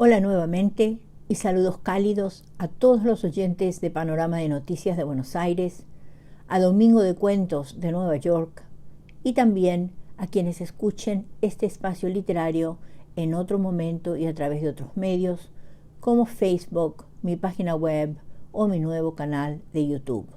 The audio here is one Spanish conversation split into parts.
Hola nuevamente y saludos cálidos a todos los oyentes de Panorama de Noticias de Buenos Aires, a Domingo de Cuentos de Nueva York y también a quienes escuchen este espacio literario en otro momento y a través de otros medios como Facebook, mi página web o mi nuevo canal de YouTube.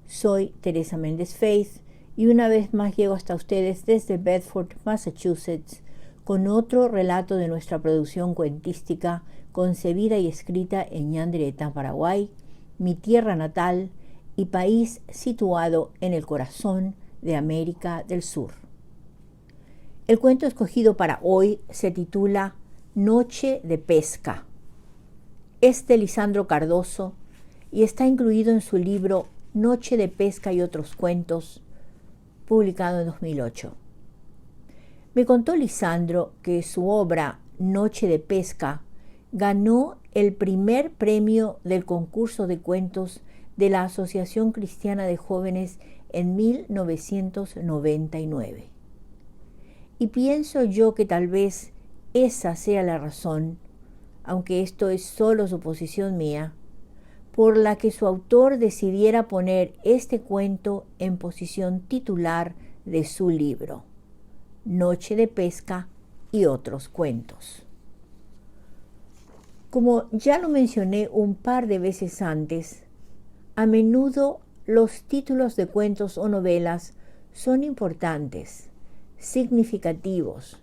Soy Teresa Méndez Faith y una vez más llego hasta ustedes desde Bedford, Massachusetts, con otro relato de nuestra producción cuentística concebida y escrita en Ñandretá, Paraguay, mi tierra natal y país situado en el corazón de América del Sur. El cuento escogido para hoy se titula Noche de Pesca. Es de Lisandro Cardoso y está incluido en su libro Noche de Pesca y otros cuentos, publicado en 2008. Me contó Lisandro que su obra Noche de Pesca ganó el primer premio del concurso de cuentos de la Asociación Cristiana de Jóvenes en 1999. Y pienso yo que tal vez esa sea la razón, aunque esto es solo suposición mía, por la que su autor decidiera poner este cuento en posición titular de su libro, Noche de Pesca y otros cuentos. Como ya lo mencioné un par de veces antes, a menudo los títulos de cuentos o novelas son importantes, significativos,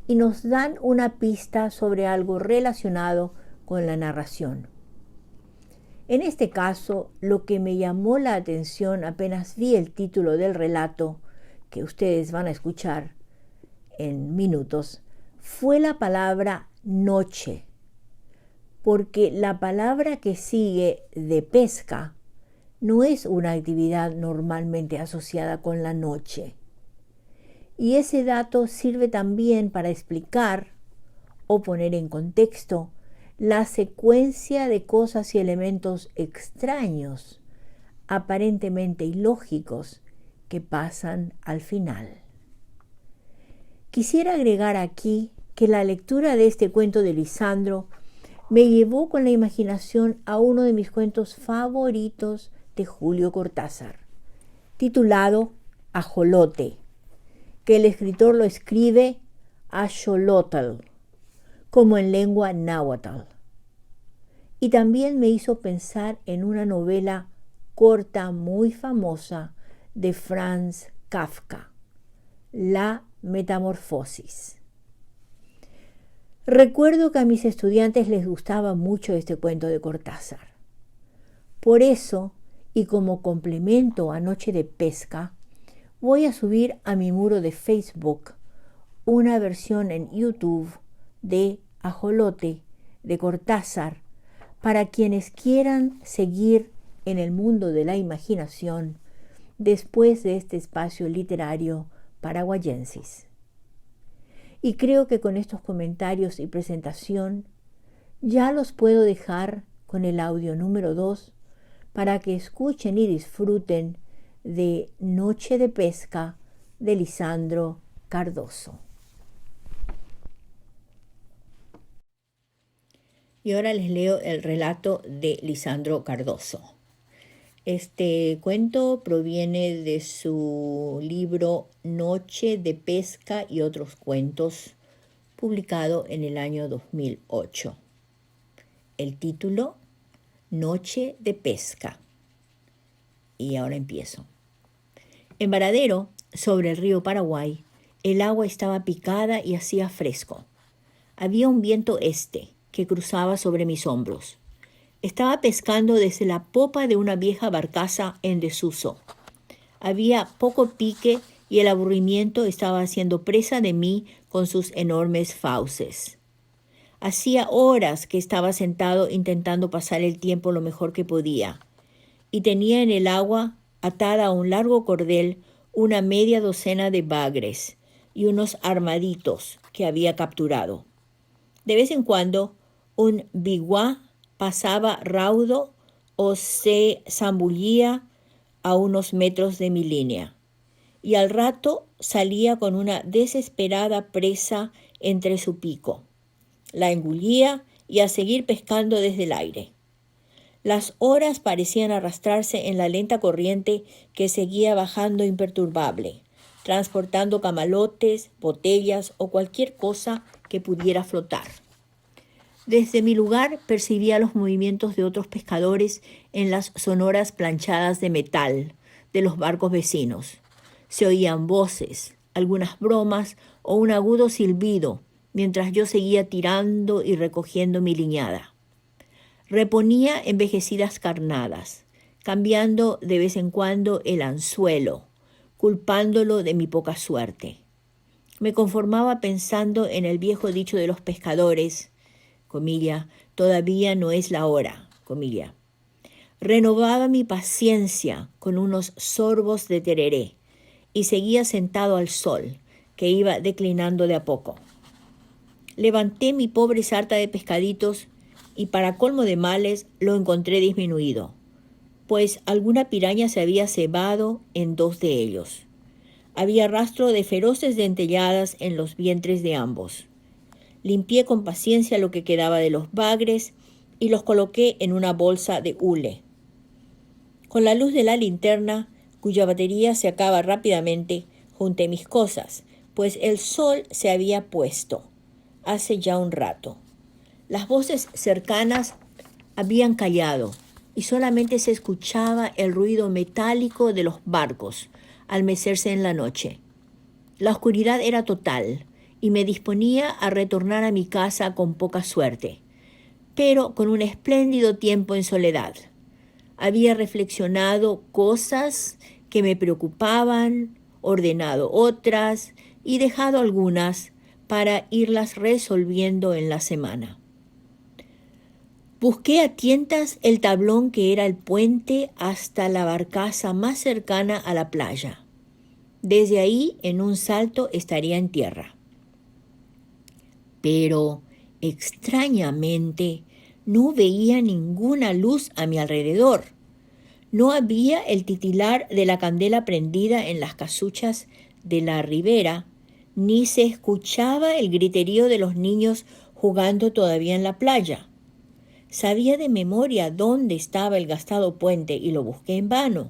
y nos dan una pista sobre algo relacionado con la narración. En este caso, lo que me llamó la atención apenas vi el título del relato, que ustedes van a escuchar en minutos, fue la palabra noche, porque la palabra que sigue de pesca no es una actividad normalmente asociada con la noche. Y ese dato sirve también para explicar o poner en contexto la secuencia de cosas y elementos extraños, aparentemente ilógicos, que pasan al final. Quisiera agregar aquí que la lectura de este cuento de Lisandro me llevó con la imaginación a uno de mis cuentos favoritos de Julio Cortázar, titulado Ajolote, que el escritor lo escribe Axolotl, como en lengua náhuatl. Y también me hizo pensar en una novela corta muy famosa de Franz Kafka, La Metamorfosis. Recuerdo que a mis estudiantes les gustaba mucho este cuento de Cortázar. Por eso, y como complemento a Noche de Pesca, voy a subir a mi muro de Facebook una versión en YouTube de Ajolote de Cortázar para quienes quieran seguir en el mundo de la imaginación después de este espacio literario paraguayensis. Y creo que con estos comentarios y presentación ya los puedo dejar con el audio número 2 para que escuchen y disfruten de Noche de Pesca de Lisandro Cardoso. Y ahora les leo el relato de Lisandro Cardoso. Este cuento proviene de su libro Noche de Pesca y otros cuentos, publicado en el año 2008. El título, Noche de Pesca. Y ahora empiezo. En Varadero, sobre el río Paraguay, el agua estaba picada y hacía fresco. Había un viento este que cruzaba sobre mis hombros. Estaba pescando desde la popa de una vieja barcaza en desuso. Había poco pique y el aburrimiento estaba haciendo presa de mí con sus enormes fauces. Hacía horas que estaba sentado intentando pasar el tiempo lo mejor que podía, y tenía en el agua, atada a un largo cordel, una media docena de bagres y unos armaditos que había capturado. De vez en cuando, un biguá pasaba raudo o se zambullía a unos metros de mi línea, y al rato salía con una desesperada presa entre su pico. La engullía y a seguir pescando desde el aire. Las horas parecían arrastrarse en la lenta corriente que seguía bajando imperturbable, transportando camalotes, botellas o cualquier cosa que pudiera flotar. Desde mi lugar percibía los movimientos de otros pescadores en las sonoras planchadas de metal de los barcos vecinos. Se oían voces, algunas bromas o un agudo silbido, mientras yo seguía tirando y recogiendo mi liñada. Reponía envejecidas carnadas, cambiando de vez en cuando el anzuelo, culpándolo de mi poca suerte. Me conformaba pensando en el viejo dicho de los pescadores, comilla, todavía no es la hora, comilla. Renovaba mi paciencia con unos sorbos de tereré y seguía sentado al sol, que iba declinando de a poco. Levanté mi pobre sarta de pescaditos y para colmo de males lo encontré disminuido, pues alguna piraña se había cebado en 2 de ellos. Había rastro de feroces dentelladas en los vientres de ambos. Limpié con paciencia lo que quedaba de los bagres y los coloqué en una bolsa de hule. Con la luz de la linterna, cuya batería se acaba rápidamente, junté mis cosas, pues el sol se había puesto hace ya un rato. Las voces cercanas habían callado y solamente se escuchaba el ruido metálico de los barcos al mecerse en la noche. La oscuridad era total y me disponía a retornar a mi casa con poca suerte, pero con un espléndido tiempo en soledad. Había reflexionado cosas que me preocupaban, ordenado otras y dejado algunas para irlas resolviendo en la semana. Busqué a tientas el tablón que era el puente hasta la barcaza más cercana a la playa. Desde ahí, en un salto, estaría en tierra. Pero, extrañamente, no veía ninguna luz a mi alrededor. No había el titilar de la candela prendida en las casuchas de la ribera, ni se escuchaba el griterío de los niños jugando todavía en la playa. Sabía de memoria dónde estaba el gastado puente y lo busqué en vano,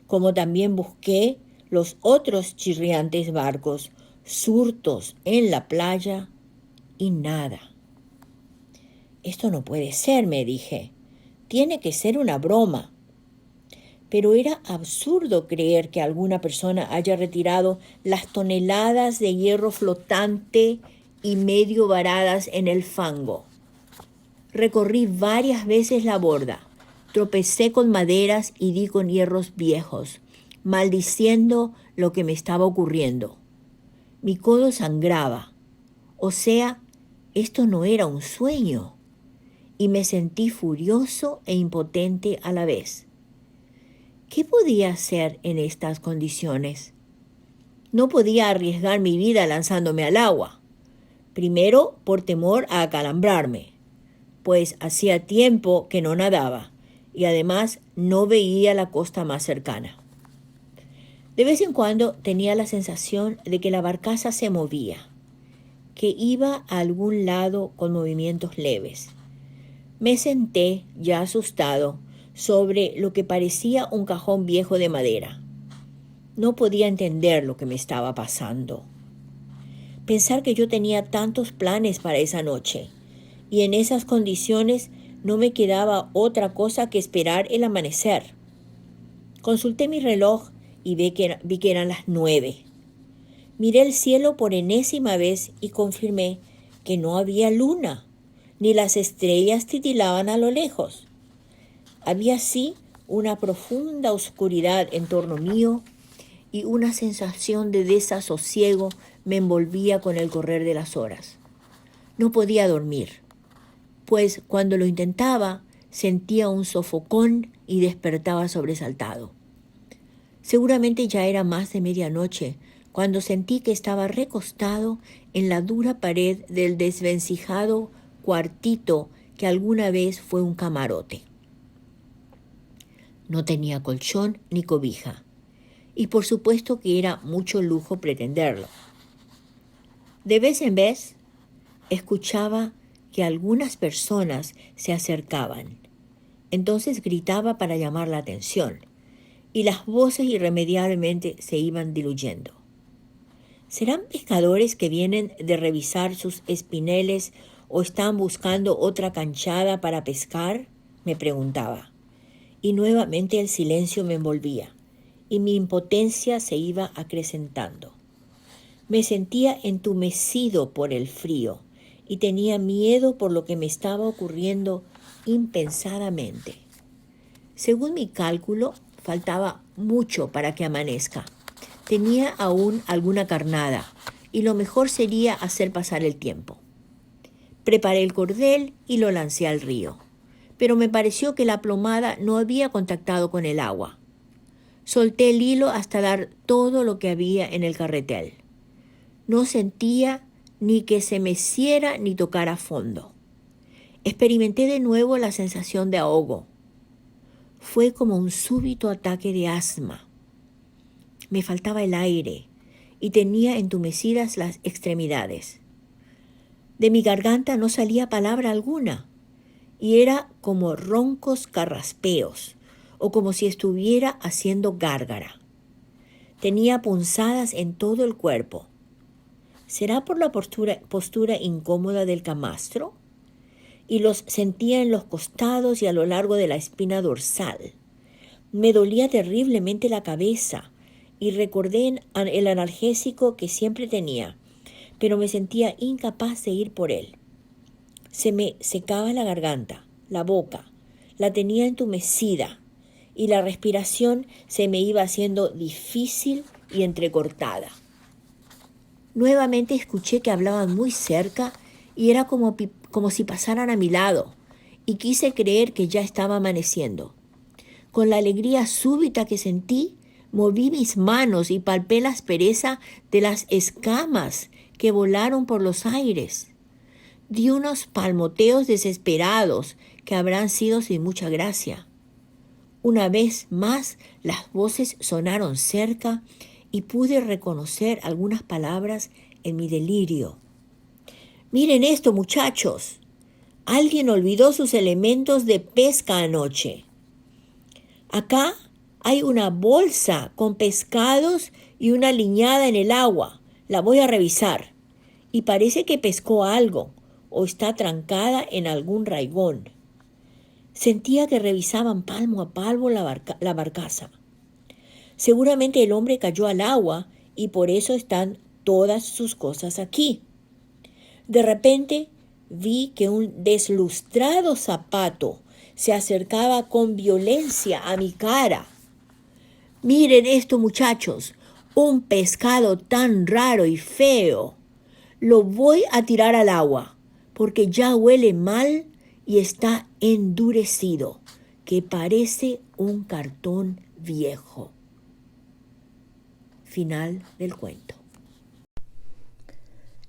como también busqué los otros chirriantes barcos, surtos en la playa, y nada. Esto no puede ser, me dije. Tiene que ser una broma. Pero era absurdo creer que alguna persona haya retirado las toneladas de hierro flotante y medio varadas en el fango. Recorrí varias veces la borda, tropecé con maderas y di con hierros viejos, maldiciendo lo que me estaba ocurriendo. Mi codo sangraba, o sea, esto no era un sueño, y me sentí furioso e impotente a la vez. ¿Qué podía hacer en estas condiciones? No podía arriesgar mi vida lanzándome al agua, primero por temor a acalambrarme, pues hacía tiempo que no nadaba y además no veía la costa más cercana. De vez en cuando tenía la sensación de que la barcaza se movía, que iba a algún lado con movimientos leves. Me senté, ya asustado, sobre lo que parecía un cajón viejo de madera. No podía entender lo que me estaba pasando. Pensar que yo tenía tantos planes para esa noche, y en esas condiciones no me quedaba otra cosa que esperar el amanecer. Consulté mi reloj y vi que eran las 9. Miré el cielo por enésima vez y confirmé que no había luna, ni las estrellas titilaban a lo lejos. Había sí una profunda oscuridad en torno mío y una sensación de desasosiego me envolvía con el correr de las horas. No podía dormir, pues cuando lo intentaba sentía un sofocón y despertaba sobresaltado. Seguramente ya era más de medianoche cuando sentí que estaba recostado en la dura pared del desvencijado cuartito que alguna vez fue un camarote. No tenía colchón ni cobija, y por supuesto que era mucho lujo pretenderlo. De vez en vez escuchaba que algunas personas se acercaban. Entonces gritaba para llamar la atención, y las voces irremediablemente se iban diluyendo. ¿Serán pescadores que vienen de revisar sus espineles o están buscando otra canchada para pescar?, me preguntaba. Y nuevamente el silencio me envolvía, y mi impotencia se iba acrecentando. Me sentía entumecido por el frío y tenía miedo por lo que me estaba ocurriendo impensadamente. Según mi cálculo, faltaba mucho para que amanezca. Tenía aún alguna carnada y lo mejor sería hacer pasar el tiempo. Preparé el cordel y lo lancé al río, pero me pareció que la plomada no había contactado con el agua. Solté el hilo hasta dar todo lo que había en el carretel. No sentía ni que se meciera ni tocara fondo. Experimenté de nuevo la sensación de ahogo. Fue como un súbito ataque de asma. Me faltaba el aire y tenía entumecidas las extremidades. De mi garganta no salía palabra alguna y era como roncos carraspeos o como si estuviera haciendo gárgara. Tenía punzadas en todo el cuerpo. ¿Será por la postura incómoda del camastro? Y los sentía en los costados y a lo largo de la espina dorsal. Me dolía terriblemente la cabeza y recordé el analgésico que siempre tenía, pero me sentía incapaz de ir por él. Se me secaba la garganta, la boca, la tenía entumecida y la respiración se me iba haciendo difícil y entrecortada. Nuevamente escuché que hablaban muy cerca y era como si pasaran a mi lado, y quise creer que ya estaba amaneciendo. Con la alegría súbita que sentí, moví mis manos y palpé la aspereza de las escamas que volaron por los aires. Di unos palmoteos desesperados que habrán sido sin mucha gracia. Una vez más las voces sonaron cerca y pude reconocer algunas palabras en mi delirio. «Miren esto, muchachos. Alguien olvidó sus elementos de pesca anoche. Acá hay una bolsa con pescados y una liñada en el agua. La voy a revisar. Y parece que pescó algo o está trancada en algún raigón». Sentía que revisaban palmo a palmo la barcaza. Seguramente el hombre cayó al agua y por eso están todas sus cosas aquí. De repente vi que un deslustrado zapato se acercaba con violencia a mi cara. «Miren esto, muchachos, un pescado tan raro y feo. Lo voy a tirar al agua porque ya huele mal y está endurecido, que parece un cartón viejo». Final del cuento.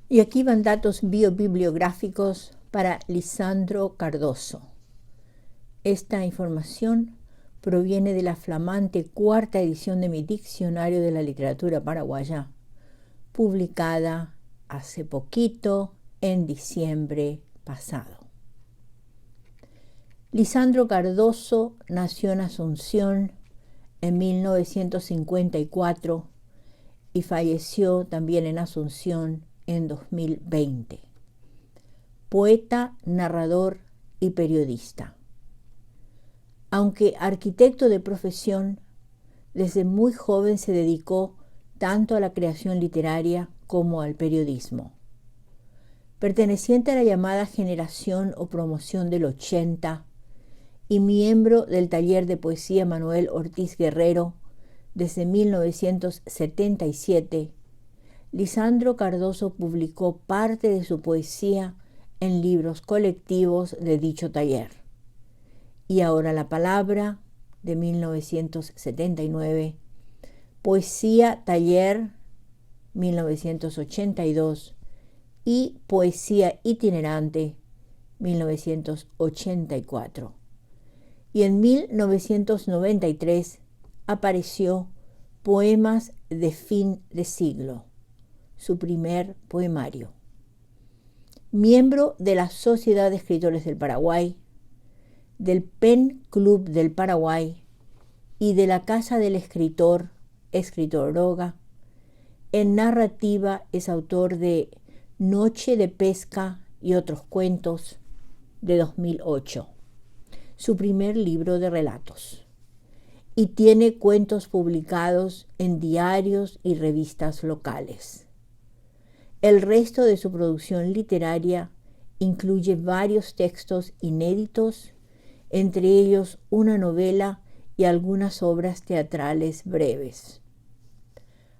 Y aquí van datos biobibliográficos para Lisandro Cardoso. Esta información proviene de la flamante cuarta edición de mi Diccionario de la Literatura Paraguaya, publicada hace poquito, en diciembre pasado. Lisandro Cardoso nació en Asunción en 1954 y falleció también en Asunción en 2020. Poeta, narrador y periodista. Aunque arquitecto de profesión, desde muy joven se dedicó tanto a la creación literaria como al periodismo. Perteneciente a la llamada generación o promoción del 80 y miembro del taller de poesía Manuel Ortiz Guerrero desde 1977, Lisandro Cardoso publicó parte de su poesía en libros colectivos de dicho taller. Y ahora la palabra, de 1979, Poesía Taller, 1982, y Poesía Itinerante, 1984. Y en 1993 apareció Poemas de fin de siglo, su primer poemario. miembro de la Sociedad de Escritores del Paraguay, del PEN Club del Paraguay y de la Casa del Escritor, escritoróloga. En narrativa es autor de Noche de Pesca y otros cuentos, de 2008, su primer libro de relatos, y tiene cuentos publicados en diarios y revistas locales. El resto de su producción literaria incluye varios textos inéditos, entre ellos una novela y algunas obras teatrales breves.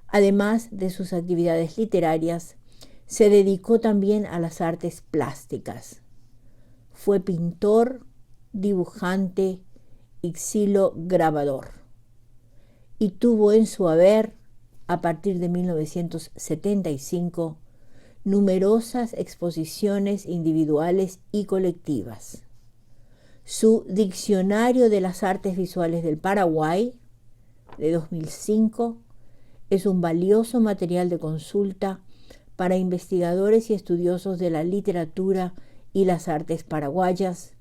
Además de sus actividades literarias, se dedicó también a las artes plásticas. Fue pintor, dibujante y xilograbador, y tuvo en su haber, a partir de 1975, numerosas exposiciones individuales y colectivas. Su Diccionario de las Artes Visuales del Paraguay, de 2005, es un valioso material de consulta para investigadores y estudiosos de la literatura y las artes paraguayas,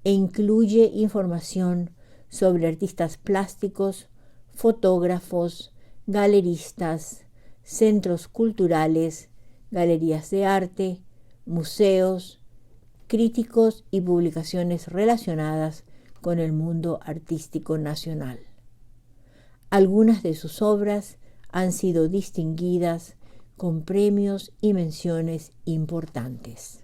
e incluye información sobre artistas plásticos, fotógrafos, galeristas, centros culturales, galerías de arte, museos, críticos y publicaciones relacionadas con el mundo artístico nacional. Algunas de sus obras han sido distinguidas con premios y menciones importantes.